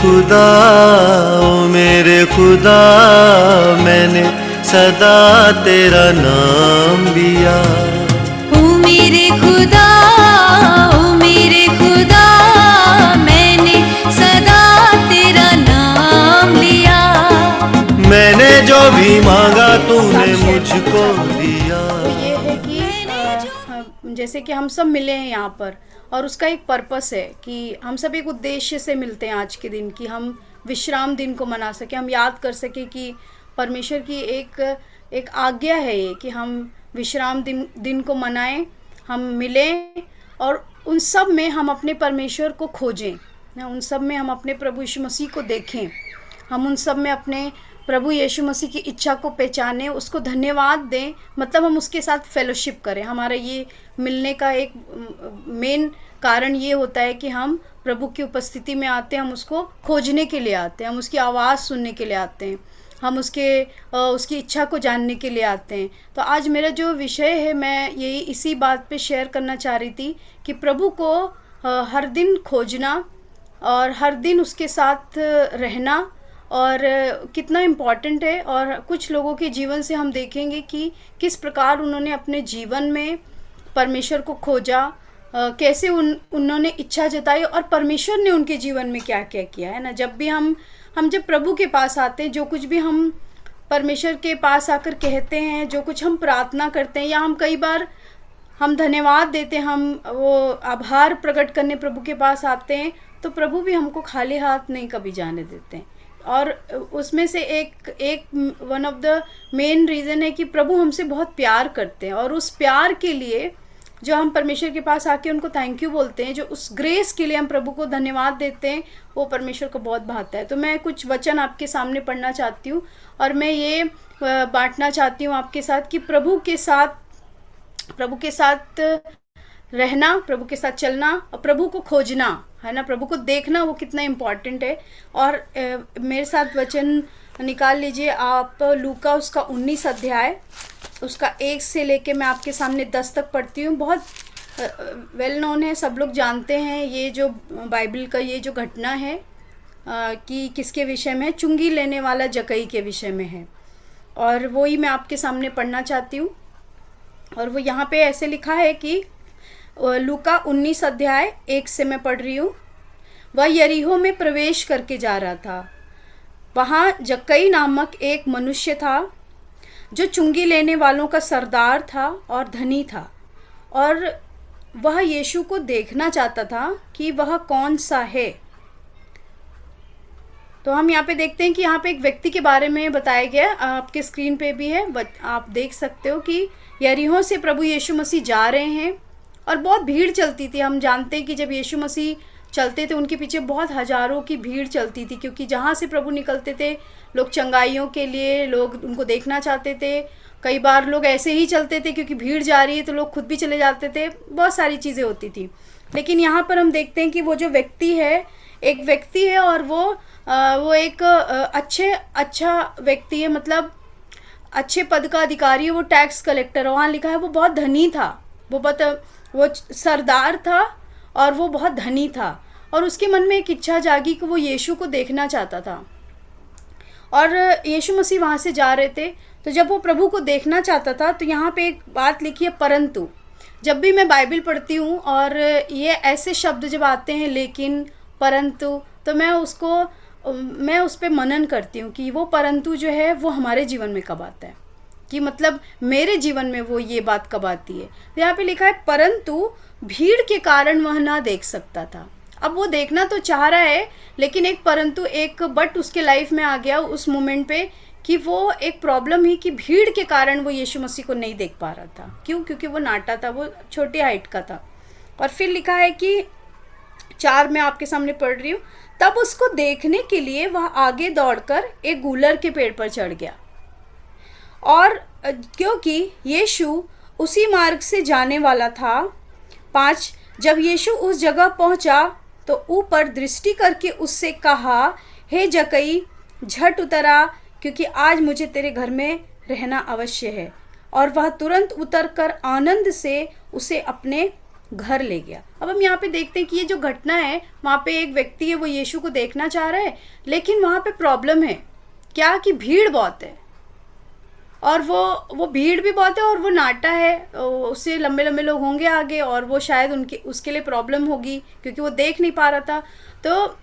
खुदा, ओ मेरे खुदा, मैंने सदा तेरा नाम लिया। ओ मेरे खुदा, ओ मेरे खुदा, मैंने सदा तेरा नाम लिया। मैंने जो भी मांगा तूने मुझको दिया। तो ये है कि जैसे कि हम सब मिले हैं यहाँ पर, और उसका एक पर्पस है कि हम सब एक उद्देश्य से मिलते हैं आज के दिन, कि हम विश्राम दिन को मना सके, हम याद कर सके कि परमेश्वर की एक आज्ञा है ये कि हम विश्राम दिन को मनाएं, हम मिलें और उन सब में हम अपने परमेश्वर को खोजें, उन सब में हम अपने प्रभु यीशु मसीह को देखें, हम उन सब में अपने प्रभु यीशु मसीह की इच्छा को पहचानें, उसको धन्यवाद दें, मतलब हम उसके साथ फेलोशिप करें। हमारा ये मिलने का एक मेन कारण ये होता है कि हम प्रभु की उपस्थिति में आते हैं, हम उसको खोजने के लिए आते हैं, हम उसकी आवाज़ सुनने के लिए आते हैं, हम उसकी इच्छा को जानने के लिए आते हैं। तो आज मेरा जो विषय है, मैं यही इसी बात पे शेयर करना चाह रही थी कि प्रभु को हर दिन खोजना और हर दिन उसके साथ रहना और कितना इम्पॉर्टेंट है। और कुछ लोगों के जीवन से हम देखेंगे कि किस प्रकार उन्होंने अपने जीवन में परमेश्वर को खोजा, कैसे उन्होंने इच्छा जताई और परमेश्वर ने उनके जीवन में क्या क्या किया है ना। जब भी हम जब प्रभु के पास आते हैं, जो कुछ भी हम परमेश्वर के पास आकर कहते हैं, जो कुछ हम प्रार्थना करते हैं, या हम कई बार हम धन्यवाद देते हैं, हम वो आभार प्रकट करने प्रभु के पास आते हैं, तो प्रभु भी हमको खाली हाथ नहीं कभी जाने देते हैं। और उसमें से एक one of the main reason है कि प्रभु हमसे बहुत प्यार करते हैं, और उस प्यार के लिए जो हम परमेश्वर के पास आके उनको थैंक यू बोलते हैं, जो उस ग्रेस के लिए हम प्रभु को धन्यवाद देते हैं, वो परमेश्वर को बहुत भाता है। तो मैं कुछ वचन आपके सामने पढ़ना चाहती हूँ और मैं ये बांटना चाहती हूँ आपके साथ कि प्रभु के साथ रहना, प्रभु के साथ चलना और प्रभु को खोजना है ना, प्रभु को देखना, वो कितना इम्पॉर्टेंट है। और मेरे साथ वचन निकाल लीजिए आप, लूका उसका 19 अध्याय, उसका 1 से लेके मैं आपके सामने 10 तक पढ़ती हूँ। बहुत वेल नोन है, सब लोग जानते हैं ये जो बाइबल का ये जो घटना है कि किसके विषय में है, चुंगी लेने वाला जक्कई के विषय में है, और वो ही मैं आपके सामने पढ़ना चाहती हूँ। और वो यहाँ पे ऐसे लिखा है कि लूका 19 अध्याय 1 से मैं पढ़ रही हूँ। वह यरीहो में प्रवेश करके जा रहा था। वहाँ जक्कई नामक एक मनुष्य था जो चुंगी लेने वालों का सरदार था और धनी था, और वह यीशु को देखना चाहता था कि वह कौन सा है। तो हम यहाँ पे देखते हैं कि यहाँ पे एक व्यक्ति के बारे में बताया गया, आपके स्क्रीन पे भी है, आप देख सकते हो कि यरीहो से प्रभु यीशु मसीह जा रहे हैं और बहुत भीड़ चलती थी। हम जानते हैं कि जब यीशु मसीह चलते थे उनके पीछे बहुत हज़ारों की भीड़ चलती थी, क्योंकि जहाँ से प्रभु निकलते थे लोग चंगाइयों के लिए, लोग उनको देखना चाहते थे। कई बार लोग ऐसे ही चलते थे क्योंकि भीड़ जा रही है तो लोग खुद भी चले जाते थे, बहुत सारी चीज़ें होती थी। लेकिन यहाँ पर हम देखते हैं कि वो जो व्यक्ति है, एक व्यक्ति है, और वो एक अच्छा व्यक्ति है, मतलब अच्छे पद का अधिकारी है, वो टैक्स कलेक्टर। वहाँ लिखा है वो बहुत धनी था, वो सरदार था और वो बहुत धनी था, और उसके मन में एक इच्छा जागी कि वो यीशु को देखना चाहता था। और यीशु मसीह वहाँ से जा रहे थे, तो जब वो प्रभु को देखना चाहता था तो यहाँ पे एक बात लिखी है, परंतु। जब भी मैं बाइबल पढ़ती हूँ और ये ऐसे शब्द जब आते हैं, लेकिन, परंतु, तो मैं उस पर मनन करती हूँ कि वो परंतु जो है वो हमारे जीवन में कब आता है, कि मतलब मेरे जीवन में वो ये बात कब आती है। तो यहाँ पे लिखा है परंतु भीड़ के कारण वह ना देख सकता था। अब वो देखना तो चाह रहा है, लेकिन एक परंतु, एक बट उसके लाइफ में आ गया उस मोमेंट पे, कि वो एक प्रॉब्लम ही कि भीड़ के कारण वो यीशु मसीह को नहीं देख पा रहा था। क्यों? क्योंकि वो नाटा था, वो छोटी हाइट का था। और फिर लिखा है कि 4 मैं आपके सामने पढ़ रही हूँ, तब उसको देखने के लिए वह आगे दौड़कर एक गूलर के पेड़ पर चढ़ गया, और क्योंकि यीशु उसी मार्ग से जाने वाला था। 5 जब यीशु उस जगह पहुंचा तो ऊपर दृष्टि करके उससे कहा, हे जक्कई, झट उतरा, क्योंकि आज मुझे तेरे घर में रहना अवश्य है। और वह तुरंत उतरकर आनंद से उसे अपने घर ले गया। अब हम यहाँ पे देखते हैं कि ये जो घटना है, वहाँ पे एक व्यक्ति है, वो यीशु को देखना चाह रहा है, लेकिन वहाँ पे प्रॉब्लम है क्या कि भीड़ बहुत है, और वो भीड़ भी बहुत है, और वो नाटा है, उससे लंबे लंबे लोग होंगे आगे, और वो शायद उसके लिए प्रॉब्लम होगी क्योंकि वो देख नहीं पा रहा था। तो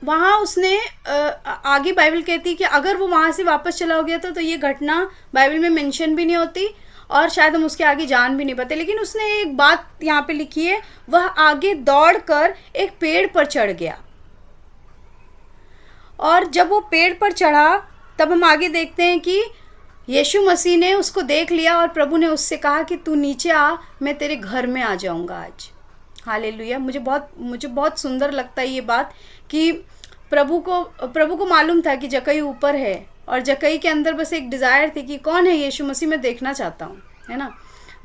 वहाँ उसने आगे बाइबल कहती है कि अगर वो वहाँ से वापस चला हो गया तो ये घटना बाइबल में मेंशन भी नहीं होती, और शायद हम उसके आगे जान भी नहीं पाते। लेकिन उसने एक बात यहाँ पे लिखी है, वह आगे दौड़कर एक पेड़ पर चढ़ गया, और जब वो पेड़ पर चढ़ा तब हम आगे देखते हैं कि यीशु मसीह ने उसको देख लिया, और प्रभु ने उससे कहा कि तू नीचे आ, मैं तेरे घर में आ जाऊंगा आज। हालेलुया। मुझे बहुत सुंदर लगता है ये बात कि प्रभु को मालूम था कि जक्कई ऊपर है, और जक्कई के अंदर बस एक डिज़ायर थी कि कौन है यीशु मसीह, मैं देखना चाहता हूँ, है ना।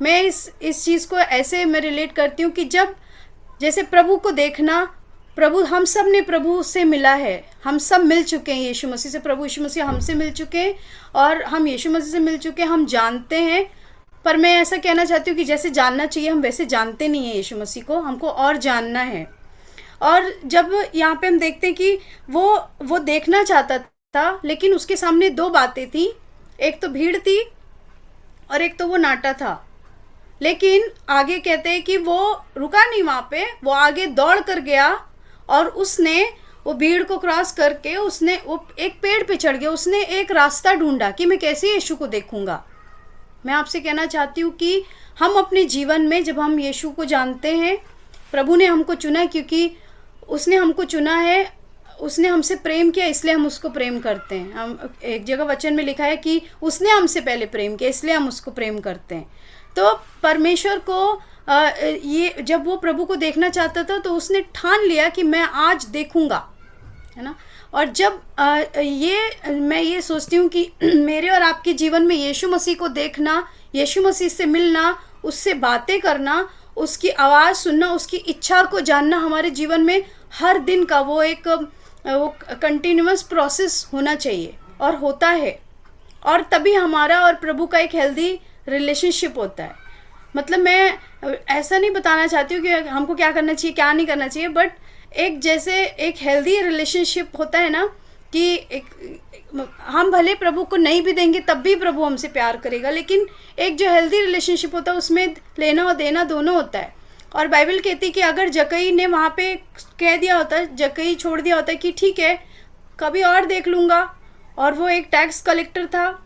मैं इस चीज़ को ऐसे मैं रिलेट करती हूँ कि जब जैसे प्रभु को देखना, प्रभु हम सब ने प्रभु से मिला है, हम सब मिल चुके हैं यीशु मसीह से, प्रभु यीशु मसीह हमसे मिल चुके हैं, और हम यीशु मसीह से मिल चुके हैं, हम जानते हैं। पर मैं ऐसा कहना चाहती हूँ कि जैसे जानना चाहिए हम वैसे जानते नहीं हैं यीशु मसीह को, हमको और जानना है। और जब यहाँ पे हम देखते हैं कि वो देखना चाहता था, लेकिन उसके सामने दो बातें थी, एक तो भीड़ थी और एक तो वो नाटा था। लेकिन आगे कहते हैं कि वो रुका नहीं वहाँ पे, वो आगे दौड़ कर गया, और उसने वो भीड़ को क्रॉस करके उसने वो एक पेड़ पे चढ़ गया। उसने एक रास्ता ढूंढा कि मैं कैसे यीशु को देखूंगा। मैं आपसे कहना चाहती हूँ कि हम अपने जीवन में जब हम यीशु को जानते हैं, प्रभु ने हमको चुना क्योंकि उसने हमको चुना है, उसने हमसे प्रेम किया, इसलिए हम उसको प्रेम करते हैं। हम एक जगह वचन में लिखा है कि उसने हमसे पहले प्रेम किया, इसलिए हम उसको प्रेम करते हैं। तो परमेश्वर को ये जब वो प्रभु को देखना चाहता था तो उसने ठान लिया कि मैं आज देखूंगा, है ना। और जब मैं ये सोचती हूँ कि मेरे और आपके जीवन में यीशु मसीह को देखना, यीशु मसीह से मिलना, उससे बातें करना, उसकी आवाज़ सुनना, उसकी इच्छा को जानना हमारे जीवन में हर दिन का वो कंटिन्यूअस प्रोसेस होना चाहिए, और होता है। और तभी हमारा और प्रभु का एक हेल्दी रिलेशनशिप होता है। मतलब मैं ऐसा नहीं बताना चाहती हूँ कि हमको क्या करना चाहिए क्या नहीं करना चाहिए, बट एक हेल्दी रिलेशनशिप होता है ना, कि हम भले प्रभु को नहीं भी देंगे तब भी प्रभु हमसे प्यार करेगा, लेकिन एक जो हेल्दी रिलेशनशिप होता है उसमें लेना और देना दोनों होता है। और बाइबल कहती है कि अगर जक्कई ने वहाँ पे कह दिया होता, जक्कई छोड़ दिया होता कि ठीक है कभी और देख लूँगा, और वो एक टैक्स कलेक्टर था,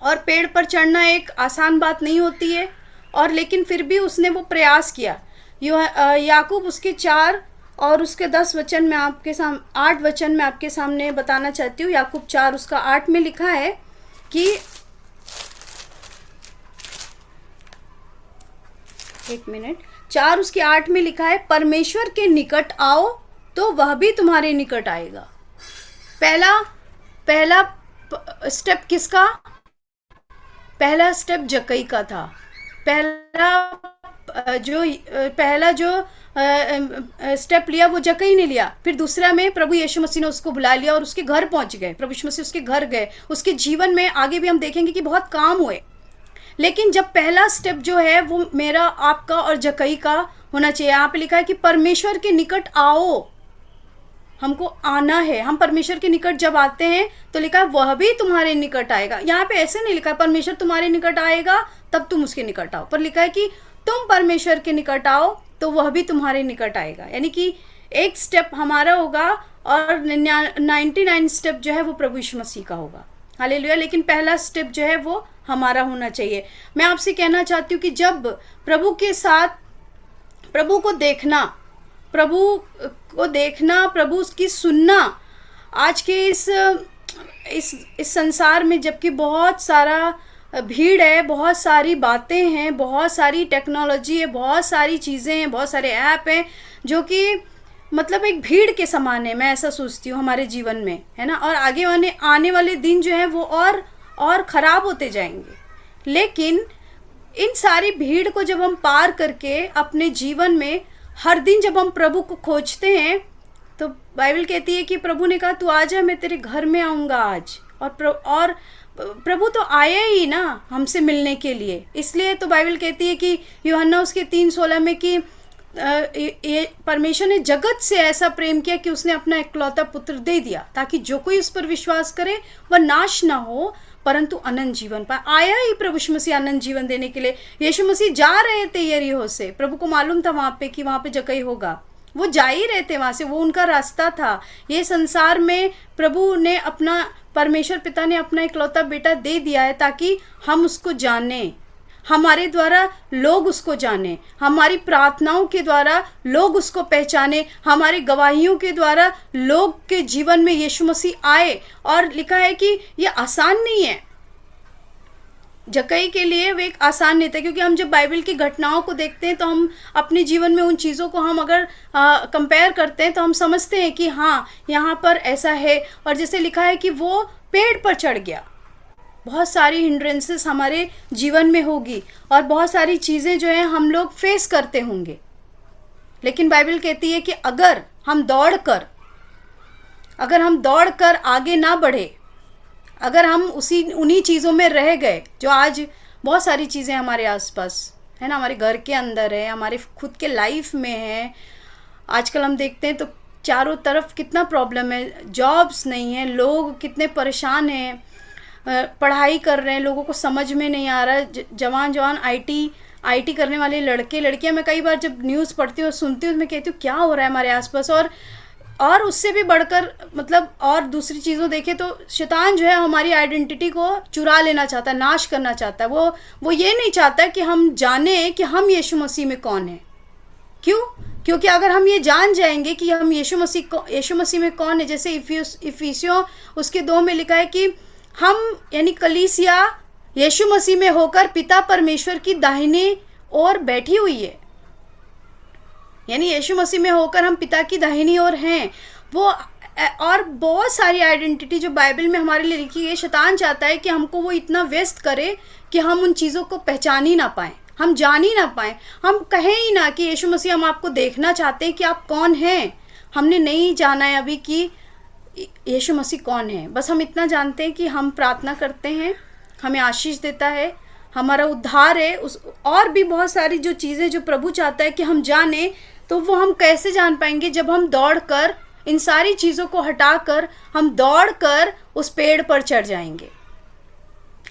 और पेड़ पर चढ़ना एक आसान बात नहीं होती है, और लेकिन फिर भी उसने वो प्रयास किया। याकूब उसके 4 और उसके 10 वचन में आपके सामने 8 वचन में आपके सामने बताना चाहती हूँ। याकूब 4 उसका 8 में लिखा है कि एक मिनट 4 उसके 8 में लिखा है, परमेश्वर के निकट आओ तो वह भी तुम्हारे निकट आएगा। पहला स्टेप किसका? पहला स्टेप जक्कई का था। पहला जो स्टेप लिया वो जक्कई ने लिया। फिर दूसरा में प्रभु यीशु मसीह ने उसको बुला लिया और उसके घर पहुंच गए। प्रभु यीशु मसीह उसके घर गए। उसके जीवन में आगे भी हम देखेंगे कि बहुत काम हुए, लेकिन जब पहला स्टेप जो है वो मेरा, आपका और जक्कई का होना चाहिए। यहाँ पे लिखा है कि परमेश्वर के निकट आओ, हमको आना है। हम परमेश्वर के निकट जब आते हैं तो लिखा है वह भी तुम्हारे निकट आएगा। यहाँ पे ऐसे नहीं लिखा है परमेश्वर तुम्हारे निकट आएगा तब तुम उसके निकट आओ, पर लिखा है कि तुम परमेश्वर के निकट आओ तो वह भी तुम्हारे निकट आएगा। यानी कि एक स्टेप हमारा होगा और 99 स्टेप जो है वो प्रभु यीशु मसीह का होगा। हालेलुया। लेकिन पहला स्टेप जो है वो हमारा होना चाहिए। मैं आपसे कहना चाहती हूँ कि जब प्रभु के साथ, प्रभु को देखना, प्रभु की सुनना, आज के इस संसार में जबकि बहुत सारा भीड़ है, बहुत सारी बातें हैं, बहुत सारी टेक्नोलॉजी है, बहुत सारी चीज़ें हैं, बहुत सारे ऐप हैं जो कि मतलब एक भीड़ के समान है। मैं ऐसा सोचती हूँ हमारे जीवन में, है ना। और आगे आने वाले दिन जो है वो और ख़राब होते जाएंगे। लेकिन इन सारी भीड़ को जब हम पार करके अपने जीवन में हर दिन जब हम प्रभु को खोजते हैं तो बाइबल कहती है कि प्रभु ने कहा तू आ जा, मैं तेरे घर में आऊँगा आज। और प्रभु तो आया ही ना हमसे मिलने के लिए। इसलिए तो बाइबल कहती है कि यूहन्ना उसके 3:16 में कि ये परमेश्वर ने जगत से ऐसा प्रेम किया कि उसने अपना इकलौता पुत्र दे दिया, ताकि जो कोई उस पर विश्वास करे वह नाश ना हो परंतु अनंत जीवन पाए। आया ही प्रभु यीशु मसीह अनंत जीवन देने के लिए। यीशु मसीह जा रहे थे यरीहो से, प्रभु को मालूम था वहाँ पे कि वहाँ पे जक्कई होगा, वो जा ही रहे थे वहाँ से, वो उनका रास्ता था। ये संसार में प्रभु ने अपना, परमेश्वर पिता ने अपना इकलौता बेटा दे दिया है ताकि हम उसको जाने, हमारे द्वारा लोग उसको जाने, हमारी प्रार्थनाओं के द्वारा लोग उसको पहचाने, हमारी गवाहियों के द्वारा लोग के जीवन में यीशु मसीह आए। और लिखा है कि ये आसान नहीं है, जक्कई के लिए वो एक आसान नहीं था, क्योंकि हम जब बाइबल की घटनाओं को देखते हैं तो हम अपने जीवन में उन चीज़ों को हम अगर कंपेयर करते हैं तो हम समझते हैं कि हाँ यहाँ पर ऐसा है। और जैसे लिखा है कि वो पेड़ पर चढ़ गया, बहुत सारी हिंड्रेंसेस हमारे जीवन में होगी और बहुत सारी चीज़ें जो हैं हम लोग फेस करते होंगे, लेकिन बाइबल कहती है कि अगर हम दौड़ कर आगे ना बढ़े, अगर हम उन्हीं चीज़ों में रह गए जो आज बहुत सारी चीज़ें हमारे आसपास है ना, हमारे घर के अंदर है, हमारे खुद के लाइफ में है। आजकल हम देखते हैं तो चारों तरफ कितना प्रॉब्लम है, जॉब्स नहीं है, लोग कितने परेशान हैं, पढ़ाई कर रहे हैं, लोगों को समझ में नहीं आ रहा है। जवान आईटी करने वाले लड़के लड़कियां, मैं कई बार जब न्यूज़ पढ़ती हूँ और सुनती हूँ मैं कहती हूँ क्या हो रहा है हमारे आसपास। और उससे भी बढ़कर मतलब और दूसरी चीज़ों देखें तो शैतान जो है हमारी आइडेंटिटी को चुरा लेना चाहता है, नाश करना चाहता है। वो ये नहीं चाहता कि हम जाने कि हम यीशु मसीह में कौन है। क्यों? क्योंकि अगर हम ये जान जाएंगे कि हम यीशु मसीह में कौन है, जैसे इफिसियों उसके 2 में लिखा है कि हम यानी कलीसिया यीशु मसीह में होकर पिता परमेश्वर की दाहिने ओर बैठी हुई है, यानी यीशु मसीह में होकर हम पिता की दाहिनी ओर हैं। वो और बहुत सारी आइडेंटिटी जो बाइबल में हमारे लिए लिखी है, शैतान चाहता है कि हमको वो इतना व्यस्त करे कि हम उन चीज़ों को पहचान ही ना पाएं, हम जान ही ना पाएं, हम कहें ही ना कि यीशु मसीह हम आपको देखना चाहते हैं कि आप कौन हैं। हमने नहीं जाना है अभी कि यीशु मसीह कौन है, बस हम इतना जानते हैं कि हम प्रार्थना करते हैं, हमें आशीष देता है, हमारा उद्धार है। और भी बहुत सारी जो चीज़ें जो प्रभु चाहता है कि हम जाने, तो वो हम कैसे जान पाएंगे जब हम दौड़कर इन सारी चीज़ों को हटाकर हम दौड़कर उस पेड़ पर चढ़ जाएंगे।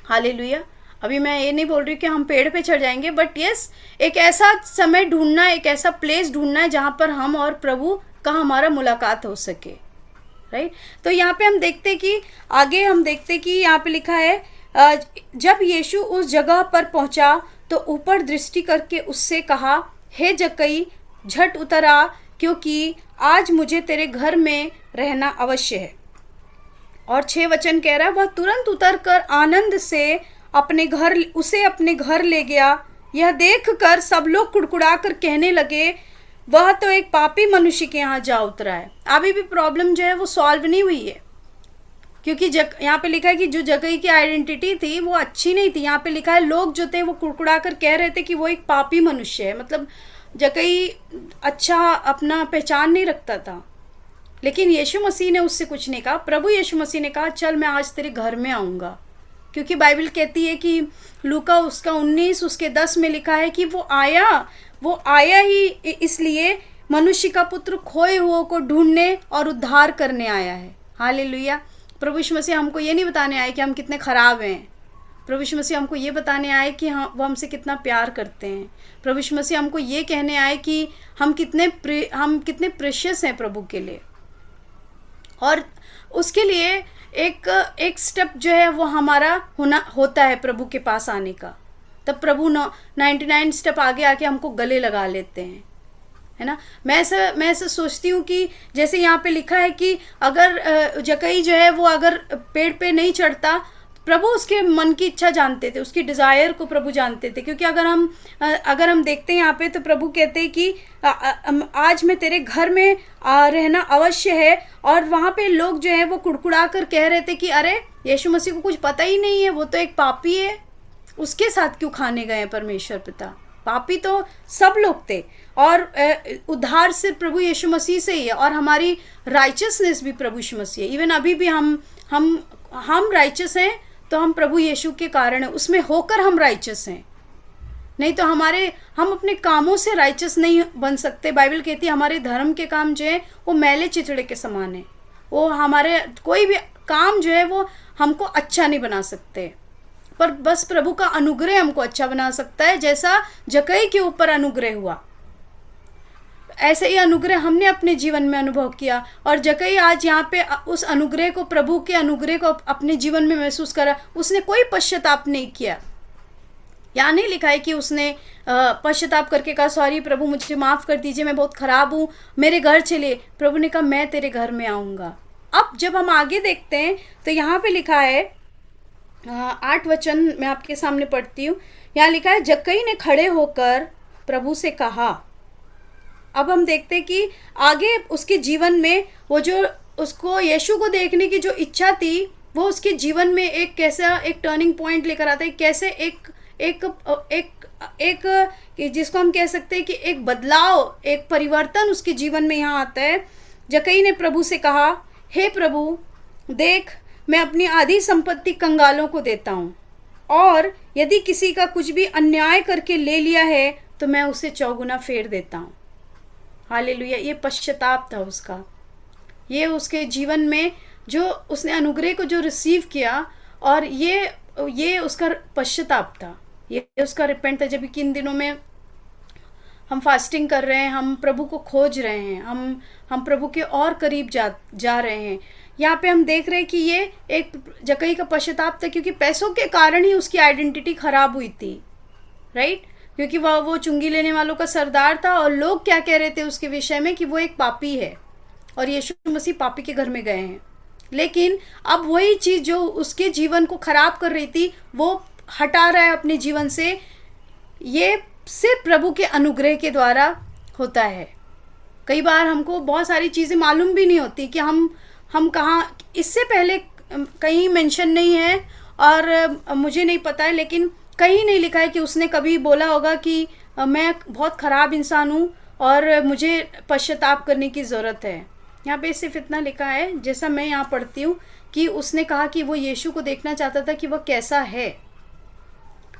हालेलुया। अभी मैं ये नहीं बोल रही कि हम पेड़ पे चढ़ जाएंगे, बट यस, एक ऐसा समय ढूंढना, एक ऐसा प्लेस ढूंढना है जहाँ पर हम और प्रभु का हमारा मुलाकात हो सके, राइट। तो यहाँ पे हम देखते कि आगे हम देखते कि यहाँ पे लिखा है जब यीशु उस जगह पर पहुँचा तो ऊपर दृष्टि करके उससे कहा, हे जक्कई झट उतर आ, क्योंकि आज मुझे तेरे घर में रहना अवश्य है। और 6 वचन कह रहा है, वह तुरंत उतर कर आनंद से उसे अपने घर ले गया। यह देखकर सब लोग कुड़कुड़ा कर कहने लगे, वह तो एक पापी मनुष्य के यहाँ जा उतरा है। अभी भी प्रॉब्लम जो है वो सॉल्व नहीं हुई है, क्योंकि यहाँ पे लिखा है कि जो जक्कई की आइडेंटिटी थी वो अच्छी नहीं थी। यहाँ पे लिखा है लोग जो थे वो कुड़कुड़ा कर कह रहे थे कि वो एक पापी मनुष्य है, मतलब जक्कई अच्छा अपना पहचान नहीं रखता था। लेकिन यीशु मसीह ने उससे कुछ नहीं कहा। प्रभु यीशु मसीह ने कहा, चल मैं आज तेरे घर में आऊँगा, क्योंकि बाइबल कहती है कि लूका उसका 19 उसके 10 में लिखा है कि वो आया ही इसलिए मनुष्य का पुत्र खोए हुओं को ढूंढने और उद्धार करने आया है। हालेलुया। प्रभु यीशु मसीह हमको ये नहीं बताने आए कि हम कितने ख़राब हैं। प्रभु यीशु मसीह हमको ये बताने आए कि वो हमसे कितना प्यार करते हैं। प्रभु यीशु मसीह हमको ये कहने आए कि हम कितने प्रेशियस हैं प्रभु के लिए। और उसके लिए एक स्टेप जो है वो हमारा होता है प्रभु के पास आने का। तब प्रभु 99 स्टेप आगे आके हमको गले लगा लेते हैं, है ना। मैं ऐसा सोचती हूँ कि जैसे यहाँ पे लिखा है कि अगर जक्कई जो है वो अगर पेड़ पे नहीं चढ़ता, प्रभु उसके मन की इच्छा जानते थे, उसकी डिज़ायर को प्रभु जानते थे। क्योंकि अगर हम देखते हैं यहाँ पे तो प्रभु कहते हैं कि आज मैं तेरे घर में रहना अवश्य है। और वहाँ पे लोग जो है वो कुड़कुड़ा कर कह रहे थे कि अरे यीशु मसीह को कुछ पता ही नहीं है, वो तो एक पापी है, उसके साथ क्यों खाने गए परमेश्वर पिता। पापी तो सब लोग थे और उद्धार सिर्फ प्रभु यीशु मसीह से ही है, और हमारी राइचसनेस भी प्रभु यीशु मसीह है। इवन अभी भी हम राइचस हैं तो हम प्रभु यीशु के कारण है, उसमें होकर हम राइचस हैं। नहीं तो हम अपने कामों से राइचस नहीं बन सकते। बाइबल कहती है हमारे धर्म के काम जो है वो मैले चिथड़े के समान है। वो हमारे कोई भी काम जो है वो हमको अच्छा नहीं बना सकते, पर बस प्रभु का अनुग्रह हमको अच्छा बना सकता है। जैसा जक्कई के ऊपर अनुग्रह हुआ, ऐसे ही अनुग्रह हमने अपने जीवन में अनुभव किया। और जक्कई आज यहाँ पे उस अनुग्रह को, प्रभु के अनुग्रह को अपने जीवन में महसूस करा। उसने कोई पश्चाताप नहीं किया। यहाँ नहीं लिखा है कि उसने पश्चाताप करके कहा सॉरी प्रभु मुझे माफ़ कर दीजिए, मैं बहुत ख़राब हूँ, मेरे घर चले। प्रभु ने कहा मैं तेरे घर में आऊँगा। अब जब हम आगे देखते हैं तो यहाँ पे लिखा है 8 वचन मैं आपके सामने पढ़ती हूँ। यहाँ लिखा है जक्कई ने खड़े होकर प्रभु से कहा। अब हम देखते हैं कि आगे उसके जीवन में वो जो उसको यीशु को देखने की जो इच्छा थी वो उसके जीवन में एक कैसा एक टर्निंग पॉइंट लेकर आता है। कैसे एक जिसको हम कह सकते हैं कि एक बदलाव, एक परिवर्तन उसके जीवन में यहाँ आता है। जक्कई ने प्रभु से कहा हे प्रभु देख, मैं अपनी आधी संपत्ति कंगालों को देता हूँ, और यदि किसी का कुछ भी अन्याय करके ले लिया है तो मैं उसे 4 गुना फेर देता हूँ। हालेलुया। ये पश्चाताप था उसका। ये उसके जीवन में जो उसने अनुग्रह को जो रिसीव किया, और ये उसका पश्चाताप था, ये उसका रिपेंट था। जब कि इन दिनों में हम फास्टिंग कर रहे हैं, हम प्रभु को खोज रहे हैं, हम प्रभु के और करीब जा रहे हैं। यहाँ पे हम देख रहे हैं कि ये एक जक्कई का पश्चाताप था, क्योंकि पैसों के कारण ही उसकी आइडेंटिटी खराब हुई थी, राइट। क्योंकि वो चुंगी लेने वालों का सरदार था, और लोग क्या कह रहे थे उसके विषय में कि वो एक पापी है, और यीशु मसीह पापी के घर में गए हैं। लेकिन अब वही चीज़ जो उसके जीवन को खराब कर रही थी वो हटा रहा है अपने जीवन से। ये सिर्फ प्रभु के अनुग्रह के द्वारा होता है। कई बार हमको बहुत सारी चीज़ें मालूम भी नहीं होती कि हम कहाँ, इससे पहले कहीं मेंशन नहीं है और मुझे नहीं पता है, लेकिन कहीं नहीं लिखा है कि उसने कभी बोला होगा कि मैं बहुत ख़राब इंसान हूँ और मुझे पश्चाताप करने की ज़रूरत है। यहाँ पे सिर्फ इतना लिखा है, जैसा मैं यहाँ पढ़ती हूँ, कि उसने कहा कि वो यीशु को देखना चाहता था कि वह कैसा है।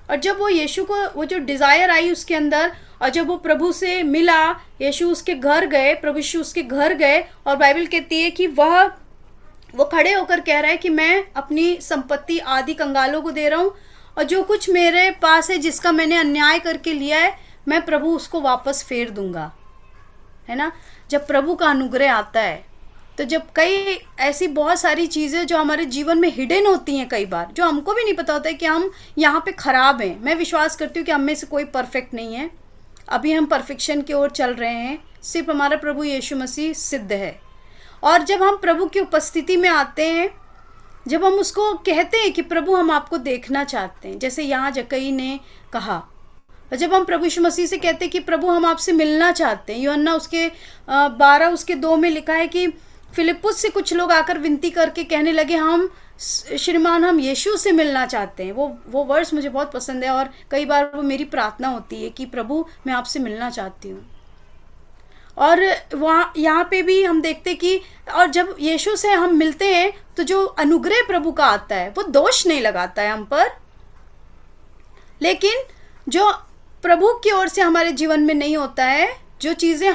और जब वो यीशु को, वो जो डिज़ायर आई उसके अंदर, और जब वो प्रभु से मिला, यीशु उसके घर गए, प्रभु यीशु उसके घर गए, और बाइबल कहती है कि वो खड़े होकर कह रहा है कि मैं अपनी संपत्ति आधी कंगालों को दे रहा हूँ, और जो कुछ मेरे पास है जिसका मैंने अन्याय करके लिया है मैं प्रभु उसको वापस फेर दूंगा, है ना। जब प्रभु का अनुग्रह आता है, तो जब कई ऐसी बहुत सारी चीज़ें जो हमारे जीवन में हिडन होती हैं, कई बार जो हमको भी नहीं पता होता है कि हम यहाँ पे ख़राब हैं। मैं विश्वास करती हूँ कि हम में से कोई परफेक्ट नहीं है, अभी हम परफेक्शन की ओर चल रहे हैं। सिर्फ हमारा प्रभु यीशु मसीह सिद्ध है। और जब हम प्रभु की उपस्थिति में आते हैं, जब हम उसको कहते हैं कि प्रभु हम आपको देखना चाहते हैं, जैसे यहाँ जक्कई ने कहा, और जब हम प्रभु यीशु मसीह से कहते हैं कि प्रभु हम आपसे मिलना चाहते हैं, यूहन्ना उसके 12 उसके 2 में लिखा है कि फिलिप्पुस से कुछ लोग आकर विनती करके कहने लगे हम श्रीमान हम यीशु से मिलना चाहते हैं। वो वर्ड्स मुझे बहुत पसंद है, और कई बार वो मेरी प्रार्थना होती है कि प्रभु मैं आपसे मिलना चाहती हूँ। और वहाँ यहाँ पे भी हम देखते कि, और जब यीशु से हम मिलते हैं तो जो अनुग्रह प्रभु का आता है वो दोष नहीं लगाता है हम पर, लेकिन जो प्रभु की ओर से हमारे जीवन में नहीं होता है, जो चीज़ें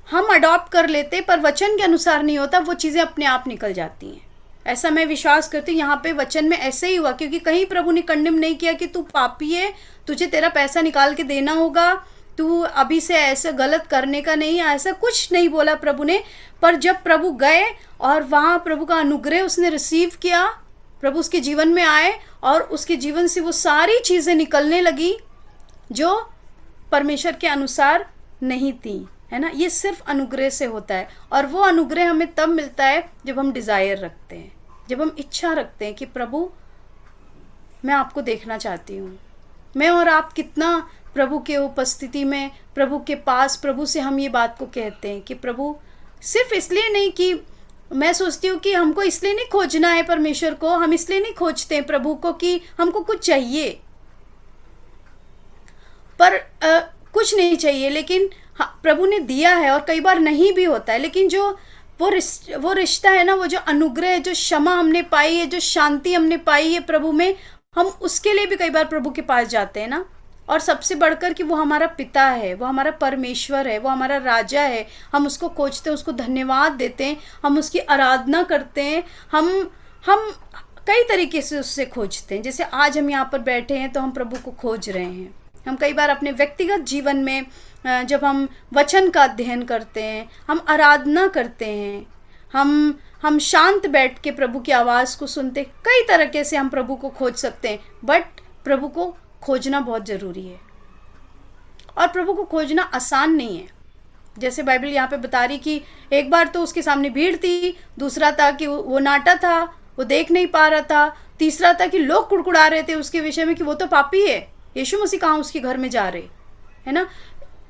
हम अडॉप्ट कर लेते पर वचन के अनुसार नहीं होता, वो चीज़ें अपने आप निकल जाती हैं। ऐसा मैं विश्वास करती हूँ यहाँ पे वचन में ऐसे ही हुआ, क्योंकि कहीं प्रभु ने कंडेम नहीं किया कि तू पापी है, तुझे तेरा पैसा निकाल के देना होगा, तू अभी से ऐसे गलत करने का नहीं, ऐसा कुछ नहीं बोला प्रभु ने। पर जब प्रभु गए और वहाँ प्रभु का अनुग्रह उसने रिसीव किया, प्रभु उसके जीवन में आए और उसके जीवन से वो सारी चीज़ें निकलने लगी जो परमेश्वर के अनुसार नहीं थी, है ना। ये सिर्फ अनुग्रह से होता है, और वो अनुग्रह हमें तब मिलता है जब हम डिज़ायर रखते हैं, जब हम इच्छा रखते हैं कि प्रभु मैं आपको देखना चाहती हूँ। मैं और आप कितना प्रभु के उपस्थिति में, प्रभु के पास, प्रभु से हम ये बात को कहते हैं कि प्रभु, सिर्फ इसलिए नहीं कि मैं सोचती हूँ कि हमको इसलिए नहीं खोजना है परमेश्वर को, हम इसलिए नहीं खोजते हैं प्रभु को कि हमको कुछ चाहिए, पर कुछ नहीं चाहिए, लेकिन हाँ प्रभु ने दिया है, और कई बार नहीं भी होता है, लेकिन जो वो रिश्ता है ना, वो जो अनुग्रह है, जो क्षमा हमने पाई है, जो शांति हमने पाई है प्रभु में, हम उसके लिए भी कई बार प्रभु के पास जाते हैं ना। और सबसे बढ़कर कि वो हमारा पिता है, वो हमारा परमेश्वर है, वो हमारा राजा है, हम उसको खोजते हैं, उसको धन्यवाद देते हैं, हम उसकी आराधना करते हैं, हम कई तरीके से उससे खोजते हैं। जैसे आज हम यहाँ पर बैठे हैं तो हम प्रभु को खोज रहे हैं। हम कई बार अपने व्यक्तिगत जीवन में जब हम वचन का अध्ययन करते हैं, हम आराधना करते हैं, हम शांत बैठ के प्रभु की आवाज़ को सुनते, कई तरीके से हम प्रभु को खोज सकते हैं। बट प्रभु को खोजना बहुत ज़रूरी है, और प्रभु को खोजना आसान नहीं है। जैसे बाइबल यहाँ पे बता रही कि एक बार तो उसके सामने भीड़ थी, दूसरा था कि वो नाटा था, वो देख नहीं पा रहा था, तीसरा था कि लोग कुड़कुड़ा रहे थे उसके विषय में कि वो तो पापी है, यीशु मसीह कहाँ उसके घर में जा रहे, है ना।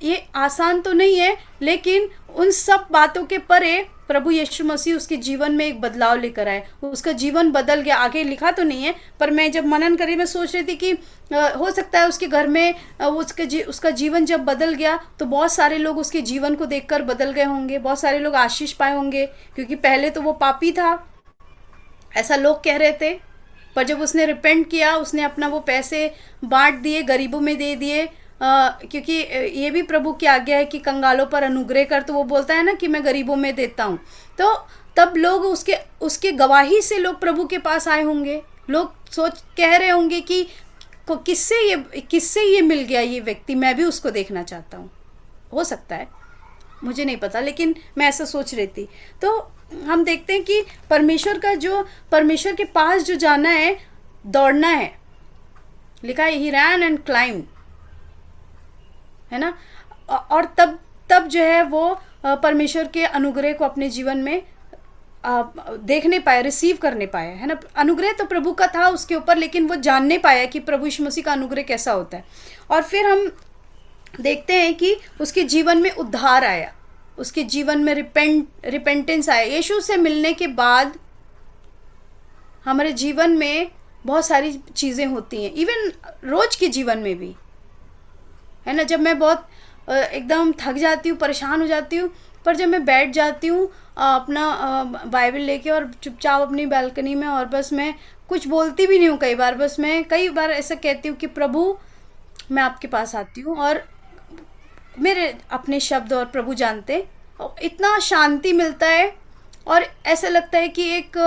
ये आसान तो नहीं है, लेकिन उन सब बातों के परे प्रभु यीशु मसीह उसके जीवन में एक बदलाव लेकर आए, उसका जीवन बदल गया। आगे लिखा तो नहीं है, पर मैं जब मनन करी मैं सोच रही थी कि हो सकता है उसके घर में उसका जीवन जब बदल गया तो बहुत सारे लोग उसके जीवन को देखकर बदल गए होंगे, बहुत सारे लोग आशीष पाए होंगे, क्योंकि पहले तो वो पापी था ऐसा लोग कह रहे थे, पर जब उसने रिपेंट किया, उसने अपना वो पैसे बांट दिए, गरीबों में दे दिए, क्योंकि ये भी प्रभु की आज्ञा है कि कंगालों पर अनुग्रह कर, तो वो बोलता है ना कि मैं गरीबों में देता हूँ। तो तब लोग उसके गवाही से लोग प्रभु के पास आए होंगे, लोग कह रहे होंगे कि किससे ये मिल गया ये व्यक्ति, मैं भी उसको देखना चाहता हूँ। हो सकता है, मुझे नहीं पता, लेकिन मैं ऐसा सोच रही थी। तो हम देखते हैं कि परमेश्वर के पास जो जाना है, दौड़ना है, लिखा है ही रैन एंड क्लाइम, है ना। और तब जो है वो परमेश्वर के अनुग्रह को अपने जीवन में देखने पाया, रिसीव करने पाया, है ना। अनुग्रह तो प्रभु का था उसके ऊपर, लेकिन वो जानने पाया कि प्रभु यीशु मसीह का अनुग्रह कैसा होता है। और फिर हम देखते हैं कि उसके जीवन में उद्धार आया, उसके जीवन में रिपेंटेंस आया। यीशु से मिलने के बाद हमारे जीवन में बहुत सारी चीज़ें होती हैं, इवन रोज के जीवन में भी, है ना। जब मैं बहुत एकदम थक जाती हूँ, परेशान हो जाती हूँ, पर जब मैं बैठ जाती हूँ अपना बाइबल लेके और चुपचाप अपनी बालकनी में, और बस मैं कुछ बोलती भी नहीं हूँ, कई बार ऐसा कहती हूँ कि प्रभु मैं आपके पास आती हूँ, और मेरे अपने शब्द और प्रभु जानते, और इतना शांति मिलता है, और ऐसा लगता है कि एक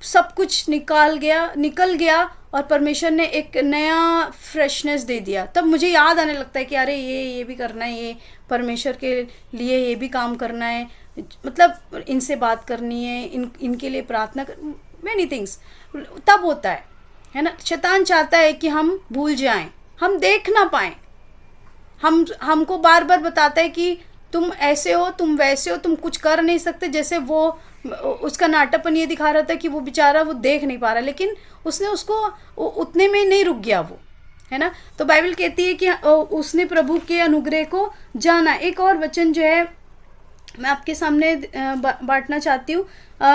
सब कुछ निकल गया और परमेश्वर ने एक नया फ्रेशनेस दे दिया। तब मुझे याद आने लगता है कि अरे ये भी करना है, ये परमेश्वर के लिए ये भी काम करना है, मतलब इनसे बात करनी है, इनके लिए प्रार्थना कर, मैनी थिंग्स तब होता है ना। शैतान चाहता है कि हम भूल जाएं, हम देख ना पाएं, हमको बार बार बताता है कि तुम ऐसे हो, तुम वैसे हो, तुम कुछ कर नहीं सकते। जैसे वो उसका नाटकपन ये दिखा रहा था कि वो बेचारा वो देख नहीं पा रहा, लेकिन उसने उसको उतने में नहीं रुक गया वो, है ना। तो बाइबल कहती है कि उसने प्रभु के अनुग्रह को जाना। एक और वचन जो है मैं आपके सामने बांटना चाहती हूँ,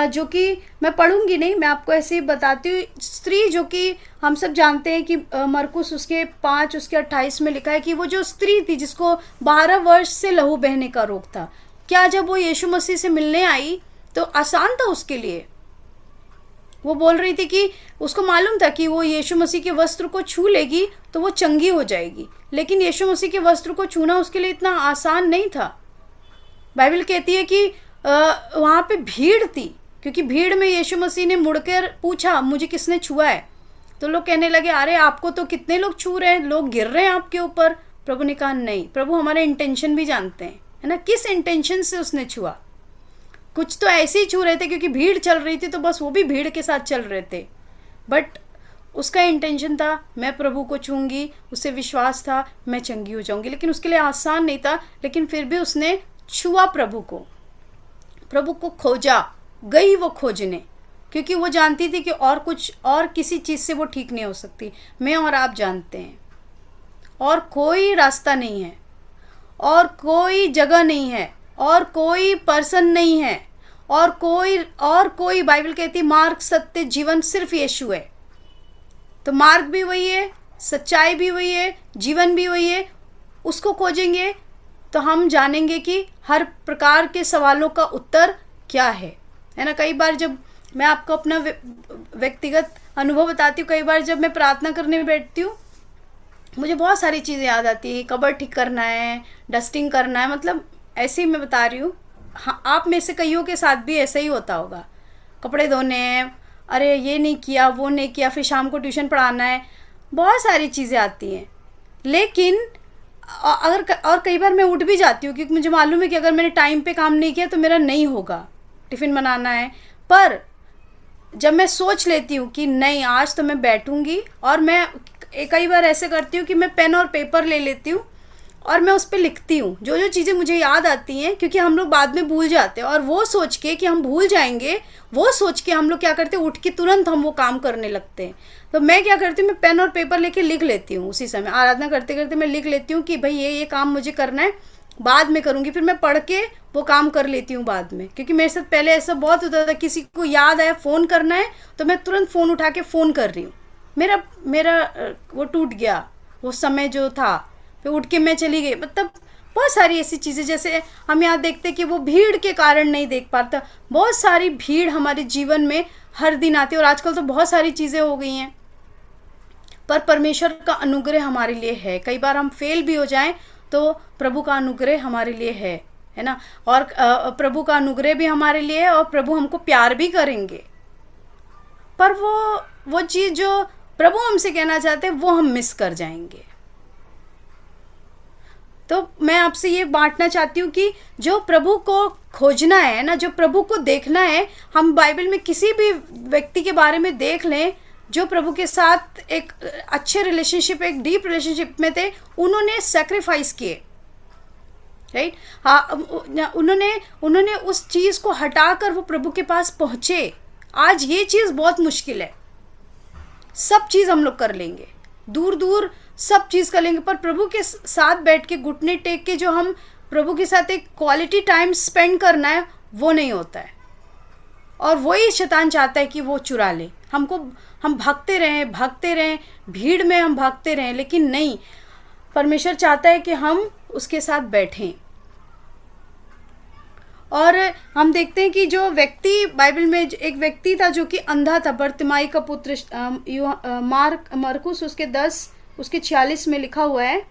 जो कि मैं पढ़ूंगी नहीं, मैं आपको ऐसे ही बताती हूँ। स्त्री, जो कि हम सब जानते हैं कि मरकुस उसके 5 उसके 28 में लिखा है कि वो जो स्त्री थी जिसको 12 वर्ष से लहू बहने का रोग था, क्या जब वो यीशु मसीह से मिलने आई तो आसान था उसके लिए। वो बोल रही थी कि उसको मालूम था कि वो यीशु मसीह के वस्त्र को छू लेगी तो वो चंगी हो जाएगी, लेकिन यीशु मसीह के वस्त्र को छूना उसके लिए इतना आसान नहीं था। बाइबल कहती है कि वहाँ पे भीड़ थी, क्योंकि भीड़ में यीशु मसीह ने मुड़कर पूछा मुझे किसने छुआ है, तो लोग कहने लगे अरे आपको तो कितने लोग छू रहे हैं, लोग गिर रहे हैं आपके ऊपर। प्रभु ने कहा नहीं, प्रभु हमारे इंटेंशन भी जानते हैं, है ना, किस इंटेंशन से उसने छुआ। कुछ तो ऐसे ही छू रहे थे क्योंकि भीड़ चल रही थी, तो बस वो भी भीड़ के साथ चल रहे थे, बट उसका इंटेंशन था मैं प्रभु को छूंगी, उसे विश्वास था मैं चंगी हो जाऊंगी। लेकिन उसके लिए आसान नहीं था, लेकिन फिर भी उसने छुआ प्रभु को खोजा, गई वो खोजने, क्योंकि वो जानती थी कि और किसी चीज़ से वो ठीक नहीं हो सकती। मैं और आप जानते हैं और कोई रास्ता नहीं है, और कोई जगह नहीं है, और कोई पर्सन नहीं है, और कोई बाइबल कहती मार्ग सत्य जीवन सिर्फ यीशु है। तो मार्ग भी वही है, सच्चाई भी वही है, जीवन भी वही है। उसको खोजेंगे तो हम जानेंगे कि हर प्रकार के सवालों का उत्तर क्या है ना। कई बार जब मैं आपको अपना व्यक्तिगत अनुभव बताती हूँ, कई बार जब मैं प्रार्थना करने बैठती हूँ मुझे बहुत सारी चीज़ें याद आती हैं। कबर्ड ठीक करना है, डस्टिंग करना है, मतलब ऐसे ही मैं बता रही हूँ। हाँ, आप में से कईयों के साथ भी ऐसा ही होता होगा। कपड़े धोने हैं, अरे ये नहीं किया, वो नहीं किया, फिर शाम को ट्यूशन पढ़ाना है, बहुत सारी चीज़ें आती हैं। लेकिन और कई बार मैं उठ भी जाती हूँ क्योंकि मुझे मालूम है कि अगर मैंने टाइम पे काम नहीं किया तो मेरा नहीं होगा, टिफ़िन बनाना है। पर जब मैं सोच लेती हूँ कि नहीं आज तो मैं बैठूँगी, और मैं कई बार ऐसे करती हूँ कि मैं पेन और पेपर ले लेती हूँ और मैं उस पर लिखती हूँ जो जो चीज़ें मुझे याद आती हैं, क्योंकि हम लोग बाद में भूल जाते हैं। और वो सोच के कि हम भूल जाएंगे, वो सोच के हम लोग क्या करते हैं, उठ के तुरंत हम वो काम करने लगते हैं। तो मैं क्या करती हूँ, मैं पेन और पेपर लेके लिख लेती हूँ। उसी समय आराधना करते करते मैं लिख लेती हूँ कि भाई ये काम मुझे करना है, बाद में करूँगी। फिर मैं पढ़ के वो काम कर लेती हूँ बाद में। क्योंकि मेरे साथ पहले ऐसा बहुत होता था, किसी को याद आया फ़ोन करना है तो मैं तुरंत फ़ोन उठा के फ़ोन कर रही हूँ, मेरा वो टूट गया वो समय जो था, फिर उठ के मैं चली गई। मतलब बहुत सारी ऐसी चीज़ें, जैसे हम यहाँ देखते कि वो भीड़ के कारण नहीं देख पाता। बहुत सारी भीड़ हमारे जीवन में हर दिन आती है, और आजकल तो बहुत सारी चीज़ें हो गई हैं, पर परमेश्वर का अनुग्रह हमारे लिए है। कई बार हम फेल भी हो जाएं तो प्रभु का अनुग्रह हमारे लिए है ना। और प्रभु का अनुग्रह भी हमारे लिए है, और प्रभु हमको प्यार भी करेंगे। पर वो चीज़ जो प्रभु हमसे कहना चाहते हैं वो हम मिस कर जाएंगे। तो मैं आपसे ये बांटना चाहती हूँ कि जो प्रभु को खोजना है ना, जो प्रभु को देखना है, हम बाइबल में किसी भी व्यक्ति के बारे में देख लें जो प्रभु के साथ एक अच्छे रिलेशनशिप, एक डीप रिलेशनशिप में थे, उन्होंने सैक्रिफाइस किए, राइट। हाँ, उन्होंने उस चीज़ को हटाकर वो प्रभु के पास पहुँचे। आज ये चीज़ बहुत मुश्किल है। सब चीज़ हम लोग कर लेंगे, दूर दूर सब चीज़ कर लेंगे, पर प्रभु के साथ बैठ के घुटने टेक के जो हम प्रभु के साथ एक क्वालिटी टाइम स्पेंड करना है वो नहीं होता है। और वही शैतान चाहता है कि वो चुरा ले हमको। हम भागते रहें भीड़ में, हम भागते रहें, लेकिन नहीं, परमेश्वर चाहता है कि हम उसके साथ बैठें। और हम देखते हैं कि जो व्यक्ति बाइबल में, एक व्यक्ति था जो कि अंधा था, बर्तिमाई का पुत्र, मरकुस उसके 10 उसके 46 में लिखा हुआ है।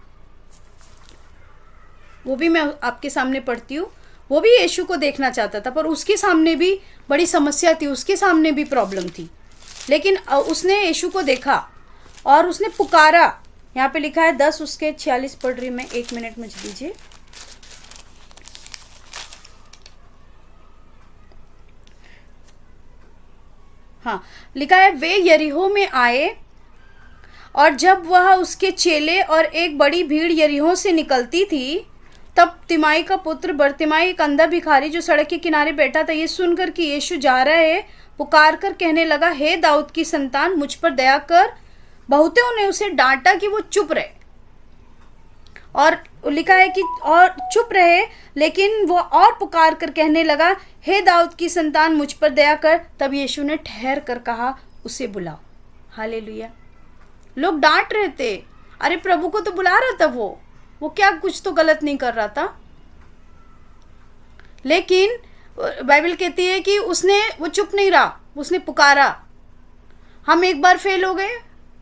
वो भी मैं आपके सामने पढ़ती हूँ। वो भी यीशु को देखना चाहता था, पर उसके सामने भी बड़ी समस्या थी, उसके सामने भी प्रॉब्लम थी। लेकिन उसने यीशु को देखा और उसने पुकारा। यहाँ पे लिखा है 10 उसके 46 पढ़ रही मैं, 1 मिनट मुझे दीजिए। हाँ, लिखा है, वे यरीहो में आए, और जब वह उसके चेले और एक बड़ी भीड़ यरीहो से निकलती थी, तब तिमाई का पुत्र बर्तिमाई, एक अंधा भिखारी जो सड़क के किनारे बैठा था, ये सुनकर कि यीशु जा रहा है, पुकार कर कहने लगा, हे दाऊद की संतान, मुझ पर दया कर। बहुतों ने उसे डांटा कि वो चुप रहे, और लिखा है कि और चुप रहे, लेकिन वो और पुकार कर कहने लगा, हे दाऊद की संतान, मुझ पर दया कर। तब यीशु ने ठहर कर कहा, उसे बुलाओ। हालेलुया। लोग डांट रहे थे, अरे प्रभु को तो बुला रहा था, वो क्या कुछ तो गलत नहीं कर रहा था। लेकिन बाइबल कहती है कि वो चुप नहीं रहा, उसने पुकारा। हम एक बार फेल हो गए,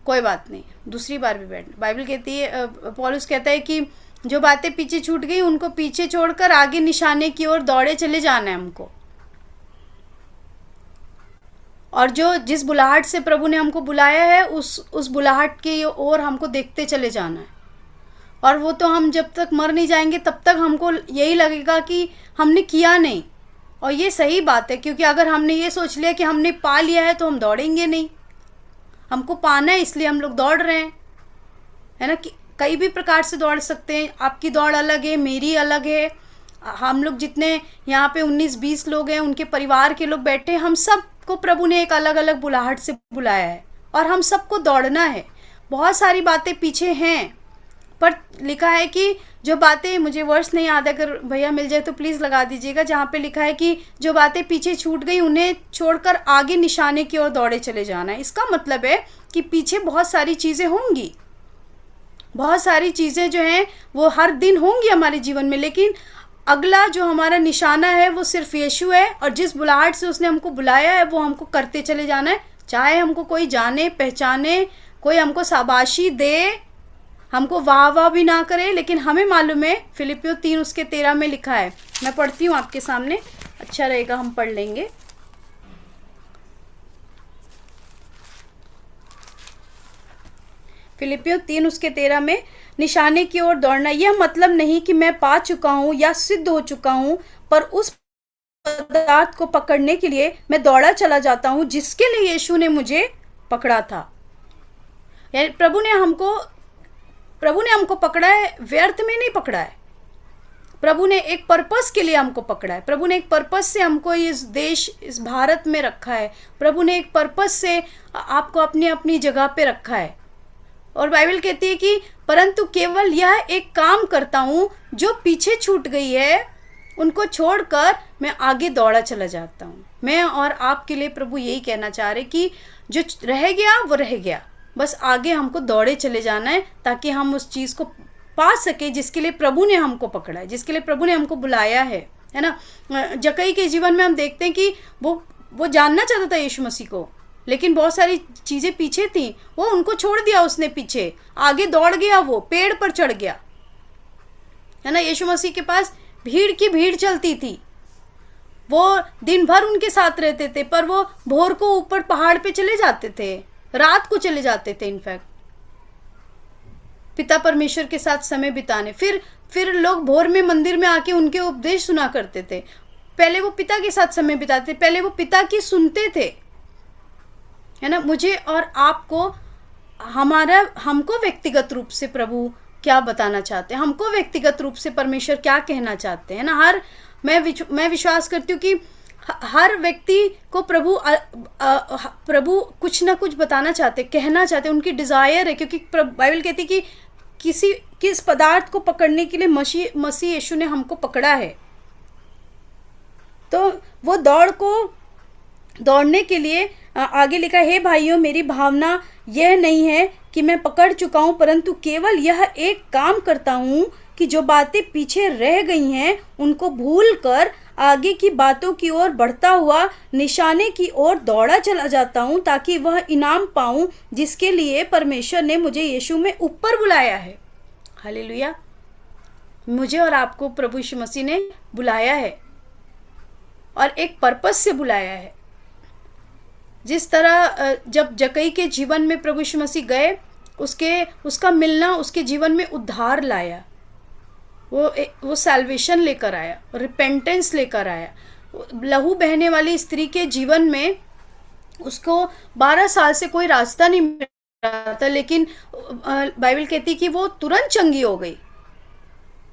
कोई बात नहीं, दूसरी बार भी बैठना। बाइबल कहती है, पौलुस कहता है कि जो बातें पीछे छूट गई उनको पीछे छोड़कर आगे निशाने की ओर दौड़े चले जाना है हमको। और जिस बुलाहट से प्रभु ने हमको बुलाया है, उस बुलाहट की ओर हमको देखते चले जाना है। और वो तो हम जब तक मर नहीं जाएंगे तब तक हमको यही लगेगा कि हमने किया नहीं। और ये सही बात है, क्योंकि अगर हमने ये सोच लिया कि हमने पा लिया है तो हम दौड़ेंगे नहीं। हमको पाना है, इसलिए हम लोग दौड़ रहे हैं, है ना। कि कई भी प्रकार से दौड़ सकते हैं। आपकी दौड़ अलग है, मेरी अलग है। हम लोग जितने यहाँ पे 19-20 लोग हैं, उनके परिवार के लोग बैठे हैं, हम सबको प्रभु ने एक अलग अलग बुलाहट से बुलाया है, और हम सबको दौड़ना है। बहुत सारी बातें पीछे हैं, पर लिखा है कि जो बातें, मुझे वर्ष नहीं याद है, अगर भैया मिल जाए तो प्लीज़ लगा दीजिएगा, जहाँ पे लिखा है कि जो बातें पीछे छूट गई उन्हें छोड़कर आगे निशाने की ओर दौड़े चले जाना है। इसका मतलब है कि पीछे बहुत सारी चीज़ें होंगी, बहुत सारी चीज़ें जो हैं वो हर दिन होंगी हमारे जीवन में, लेकिन अगला जो हमारा निशाना है वो सिर्फ यीशु है, और जिस बुलाहट से उसने हमको बुलाया है वो हमको करते चले जाना है। चाहे हमको कोई जाने पहचाने, कोई हमको शाबाशी दे, हमको वाह वाह भी ना करे, लेकिन हमें मालूम है फिलिपियो 3:13 में लिखा है। मैं पढ़ती हूँ आपके सामने, अच्छा रहेगा हम पढ़ लेंगे। फिलिपियो 3:13 में, निशाने की ओर दौड़ना, यह मतलब नहीं कि मैं पा चुका हूँ या सिद्ध हो चुका हूँ, पर उस पदार्थ को पकड़ने के लिए मैं दौड़ा चला जाता हूँ जिसके लिए यीशु ने मुझे पकड़ा था। यानी प्रभु ने हमको पकड़ा है, व्यर्थ में नहीं पकड़ा है। प्रभु ने एक पर्पस के लिए हमको पकड़ा है। प्रभु ने एक पर्पस से हमको इस देश, इस भारत में रखा है। प्रभु ने एक पर्पस से आपको अपनी अपनी जगह पे रखा है। और बाइबल कहती है कि परंतु केवल यह एक काम करता हूँ, जो पीछे छूट गई है उनको छोड़कर मैं आगे दौड़ा चला जाता हूँ। मैं और आपके लिए प्रभु यही कहना चाह रहे कि जो रह गया वो रह गया, बस आगे हमको दौड़े चले जाना है, ताकि हम उस चीज़ को पा सके जिसके लिए प्रभु ने हमको पकड़ा है, जिसके लिए प्रभु ने हमको बुलाया है ना। जक्कई के जीवन में हम देखते हैं कि वो जानना चाहता था यीशु मसीह को, लेकिन बहुत सारी चीज़ें पीछे थी, वो उनको छोड़ दिया उसने पीछे, आगे दौड़ गया, वो पेड़ पर चढ़ गया, है ना। यीशु मसीह के पास भीड़ की भीड़ चलती थी, वो दिन भर उनके साथ रहते थे, पर वो भोर को ऊपर पहाड़ पे चले जाते थे, रात को चले जाते थे इनफैक्ट पिता परमेश्वर के साथ समय बिताने। फिर लोग भोर में मंदिर में आके उनके उपदेश सुना करते थे। पहले वो पिता के साथ समय बिताते, पहले वो पिता की सुनते थे, है ना। मुझे और आपको हमको व्यक्तिगत रूप से प्रभु क्या बताना चाहते हैं, हमको व्यक्तिगत रूप से परमेश्वर क्या कहना चाहते हैं ना। मैं विश्वास करती हूँ कि हर व्यक्ति को प्रभु कुछ ना कुछ बताना चाहते, कहना चाहते, उनकी डिज़ायर है। क्योंकि बाइबल कहती है कि किस पदार्थ को पकड़ने के लिए मसीह यीशु ने हमको पकड़ा है। तो वो दौड़ने के लिए आगे लिखा है, हे भाइयों, मेरी भावना यह नहीं है कि मैं पकड़ चुका हूँ, परंतु केवल यह एक काम करता हूँ कि जो बातें पीछे रह गई हैं उनको भूलकर आगे की बातों की ओर बढ़ता हुआ निशाने की ओर दौड़ा चला जाता हूँ, ताकि वह इनाम पाऊँ जिसके लिए परमेश्वर ने मुझे यीशु में ऊपर बुलाया है। हालेलुया। मुझे और आपको प्रभु यीशु मसीह ने बुलाया है और एक पर्पस से बुलाया है। जिस तरह जब जक्कई के जीवन में प्रभु यीशु मसीह गए, उसका मिलना उसके जीवन में उद्धार लाया। वो सैल्वेशन लेकर आया, रिपेंटेंस लेकर आया। लहू बहने वाली स्त्री के जीवन में उसको 12 साल से कोई रास्ता नहीं मिल रहा था, लेकिन बाइबल कहती कि वो तुरंत चंगी हो गई,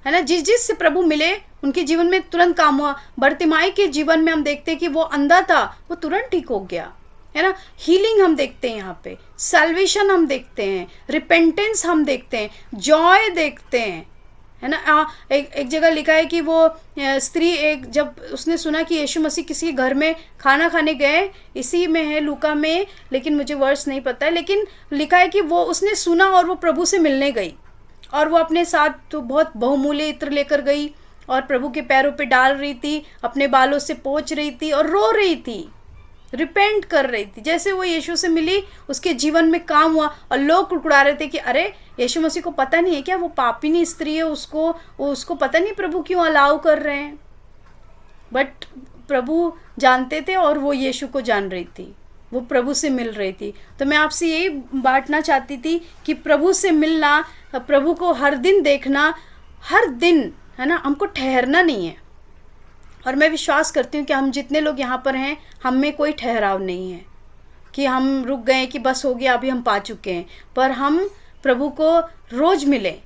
है ना। जिस से प्रभु मिले उनके जीवन में तुरंत काम हुआ। बरतिमाई के जीवन में हम देखते हैं कि वो अंधा था, वो तुरंत ठीक हो गया, है ना। हीलिंग हम देखते हैं यहाँ पे, सैल्वेशन हम देखते हैं, रिपेंटेंस हम देखते हैं, जॉय देखते हैं, है ना। एक जगह लिखा है कि वो स्त्री जब उसने सुना कि यीशु मसीह किसी घर में खाना खाने गए, इसी में है लूका में, लेकिन मुझे वर्ष नहीं पता है, लेकिन लिखा है कि वो उसने सुना और वो प्रभु से मिलने गई, और वो अपने साथ तो बहुत बहुमूल्य इत्र लेकर गई और प्रभु के पैरों पे डाल रही थी, अपने बालों से पोंछ रही थी और रो रही थी, रिपेंट कर रही थी। जैसे वो यीशु से मिली, उसके जीवन में काम हुआ, और लोग कुड़कुड़ा रहे थे कि अरे यीशु मसीह को पता नहीं है क्या, वो पापिनी स्त्री है, उसको पता नहीं प्रभु क्यों अलाउ कर रहे हैं। बट प्रभु जानते थे और वो यीशु को जान रही थी, वो प्रभु से मिल रही थी। तो मैं आपसे यही बांटना चाहती थी कि प्रभु से मिलना, प्रभु को हर दिन देखना, हर दिन, है ना, हमको ठहरना नहीं है। और मैं विश्वास करती हूँ कि हम जितने लोग यहाँ पर हैं, हम में कोई ठहराव नहीं है कि हम रुक गए कि बस हो गया, अभी हम पा चुके हैं। पर हम प्रभु को रोज़ मिलें,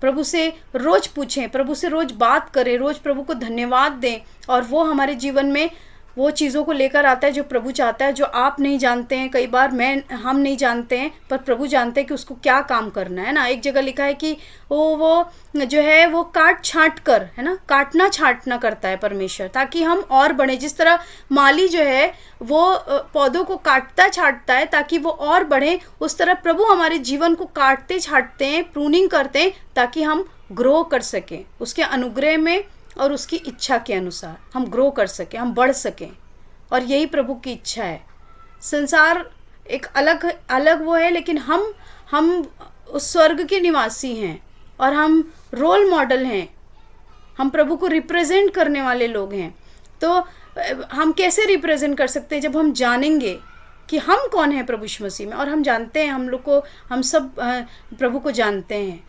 प्रभु से रोज़ पूछें, प्रभु से रोज़ बात करें, रोज़ प्रभु को धन्यवाद दें, और वो हमारे जीवन में वो चीज़ों को लेकर आता है जो प्रभु चाहता है, जो आप नहीं जानते हैं, कई बार हम नहीं जानते हैं, पर प्रभु जानते हैं कि उसको क्या काम करना है ना। एक जगह लिखा है कि वो जो है वो काट छांट कर, है ना, काटना छांटना करता है परमेश्वर, ताकि हम और बढ़े। जिस तरह माली जो है वो पौधों को काटता छांटता है ताकि वो और बढ़े, उस तरह प्रभु हमारे जीवन को काटते छांटते हैं, प्रूनिंग करते हैं, ताकि हम ग्रो कर सकें उसके अनुग्रह में और उसकी इच्छा के अनुसार हम ग्रो कर सकें, हम बढ़ सकें। और यही प्रभु की इच्छा है। संसार एक अलग वो है, लेकिन हम उस स्वर्ग के निवासी हैं और हम रोल मॉडल हैं, हम प्रभु को रिप्रेजेंट करने वाले लोग हैं। तो हम कैसे रिप्रेजेंट कर सकते हैं? जब हम जानेंगे कि हम कौन हैं प्रभु यीशु मसीह में, और हम जानते हैं, हम सब प्रभु को जानते हैं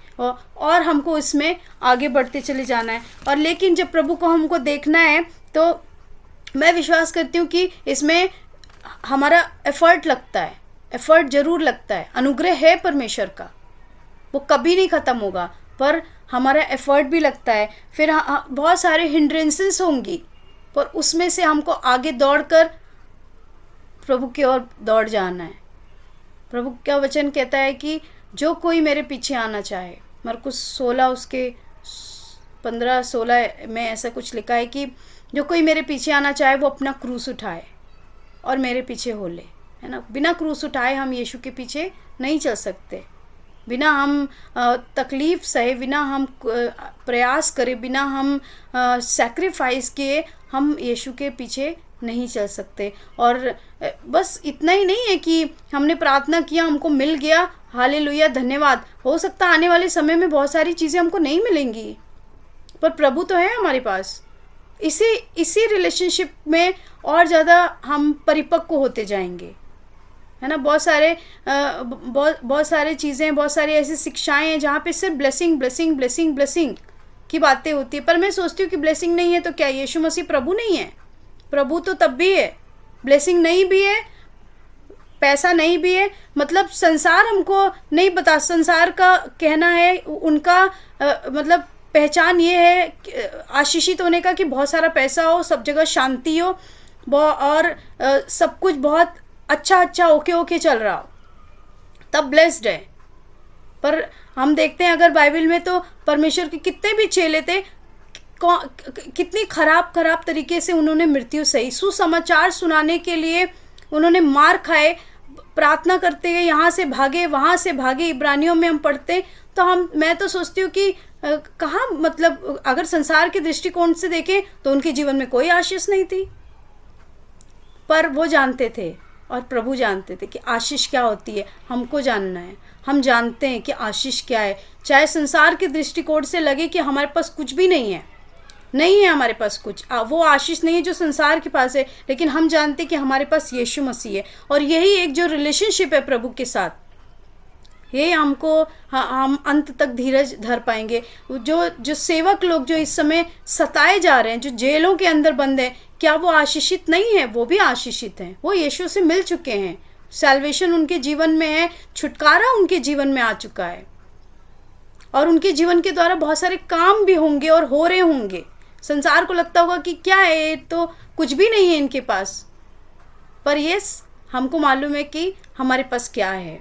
और हमको इसमें आगे बढ़ते चले जाना है। और लेकिन जब प्रभु को हमको देखना है तो मैं विश्वास करती हूँ कि इसमें हमारा एफर्ट लगता है, एफर्ट ज़रूर लगता है। अनुग्रह है परमेश्वर का, वो कभी नहीं ख़त्म होगा, पर हमारा एफर्ट भी लगता है। फिर बहुत सारे हिंड्रेंसेस होंगी, पर उसमें से हमको आगे दौड़कर प्रभु की ओर दौड़ जाना है। प्रभु का वचन कहता है कि जो कोई मेरे पीछे आना चाहे, मरकुस 16 उसके 15-16 में ऐसा कुछ लिखा है कि जो कोई मेरे पीछे आना चाहे वो अपना क्रूस उठाए और मेरे पीछे हो ले, है ना। बिना क्रूस उठाए हम यीशु के पीछे नहीं चल सकते। बिना हम तकलीफ़ सहे, बिना हम प्रयास करें, बिना हम सैक्रिफाइस किए हम यीशु के पीछे नहीं चल सकते। और बस इतना ही नहीं है कि हमने प्रार्थना किया, हमको मिल गया, हालेलुया, धन्यवाद। हो सकता है आने वाले समय में बहुत सारी चीज़ें हमको नहीं मिलेंगी, पर प्रभु तो है हमारे पास। इसी रिलेशनशिप में और ज़्यादा हम परिपक्व होते जाएंगे, है ना। बहुत सारे चीज़ें, बहुत सारी ऐसी शिक्षाएं हैं जहाँ पे सिर्फ ब्लेसिंग ब्लेसिंग ब्लेसिंग ब्लेसिंग की बातें होती है। पर मैं सोचती हूँ कि ब्लेसिंग नहीं है तो क्या यीशु मसीह प्रभु नहीं है? प्रभु तो तब भी है, ब्लेसिंग नहीं भी है, पैसा नहीं भी है। मतलब संसार हमको नहीं बता, संसार का कहना है, उनका मतलब पहचान ये है आशीषित होने का कि बहुत सारा पैसा हो, सब जगह शांति हो और सब कुछ बहुत अच्छा ओके चल रहा हो, तब ब्लेस्ड है। पर हम देखते हैं अगर बाइबल में तो परमेश्वर के कितने भी चेले थे, कितनी खराब तरीके से उन्होंने मृत्यु सही। सुसमाचार सुनाने के लिए उन्होंने मार खाए, प्रार्थना करते गए, यहाँ से भागे वहाँ से भागे। इब्रानियों में हम पढ़ते तो मैं तो सोचती हूँ कि कहाँ, मतलब अगर संसार के दृष्टिकोण से देखें तो उनके जीवन में कोई आशीष नहीं थी, पर वो जानते थे और प्रभु जानते थे कि आशीष क्या होती है। हमको जानना है, हम जानते हैं कि आशीष क्या है। चाहे संसार के दृष्टिकोण से लगे कि हमारे पास कुछ भी नहीं है हमारे पास कुछ, वो आशीष नहीं है जो संसार के पास है, लेकिन हम जानते हैं कि हमारे पास यीशु मसीह है। और यही एक जो रिलेशनशिप है प्रभु के साथ, ये हमको हम अंत तक धीरज धर पाएंगे। जो सेवक लोग जो इस समय सताए जा रहे हैं, जो जेलों के अंदर बंद हैं, क्या वो आशीषित नहीं है? वो भी आशीषित हैं, वो यीशु से मिल चुके हैं, सैल्वेशन उनके जीवन में है, छुटकारा उनके जीवन में आ चुका है, और उनके जीवन के द्वारा बहुत सारे काम भी होंगे और हो रहे होंगे। संसार को लगता होगा कि क्या है, तो कुछ भी नहीं है इनके पास, पर यस, हमको मालूम है कि हमारे पास क्या है।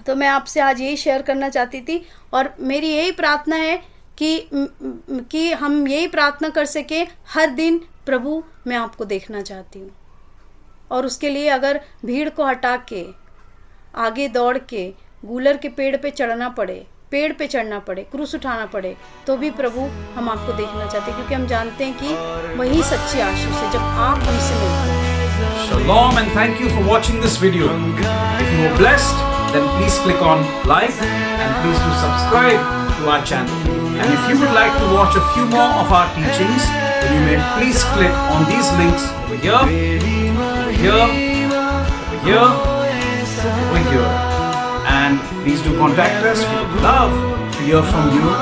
तो मैं आपसे आज यही शेयर करना चाहती थी, और मेरी यही प्रार्थना है कि हम यही प्रार्थना कर सकें हर दिन, प्रभु मैं आपको देखना चाहती हूँ। और उसके लिए अगर भीड़ को हटा के आगे दौड़ के गूलर के पेड़ पे चढ़ना पड़े, क्रूस उठाना पड़े, तो भी प्रभु हम आपको देखना चाहते हैं, क्योंकि हम जानते हैं कि वही सच्ची आशीष है जब आप हमसे मिलते हैं। Shalom and thank you for watching this video. If you were blessed, then please click on like and please do subscribe to our channel. And if you would like to watch a few more of our teachings, then you may please click on these links over here, over here, over here, over here. And please do contact us. We would love to hear from you.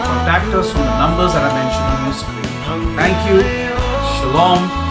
Contact us from the numbers that are mentioned on your screen. Thank you. Shalom.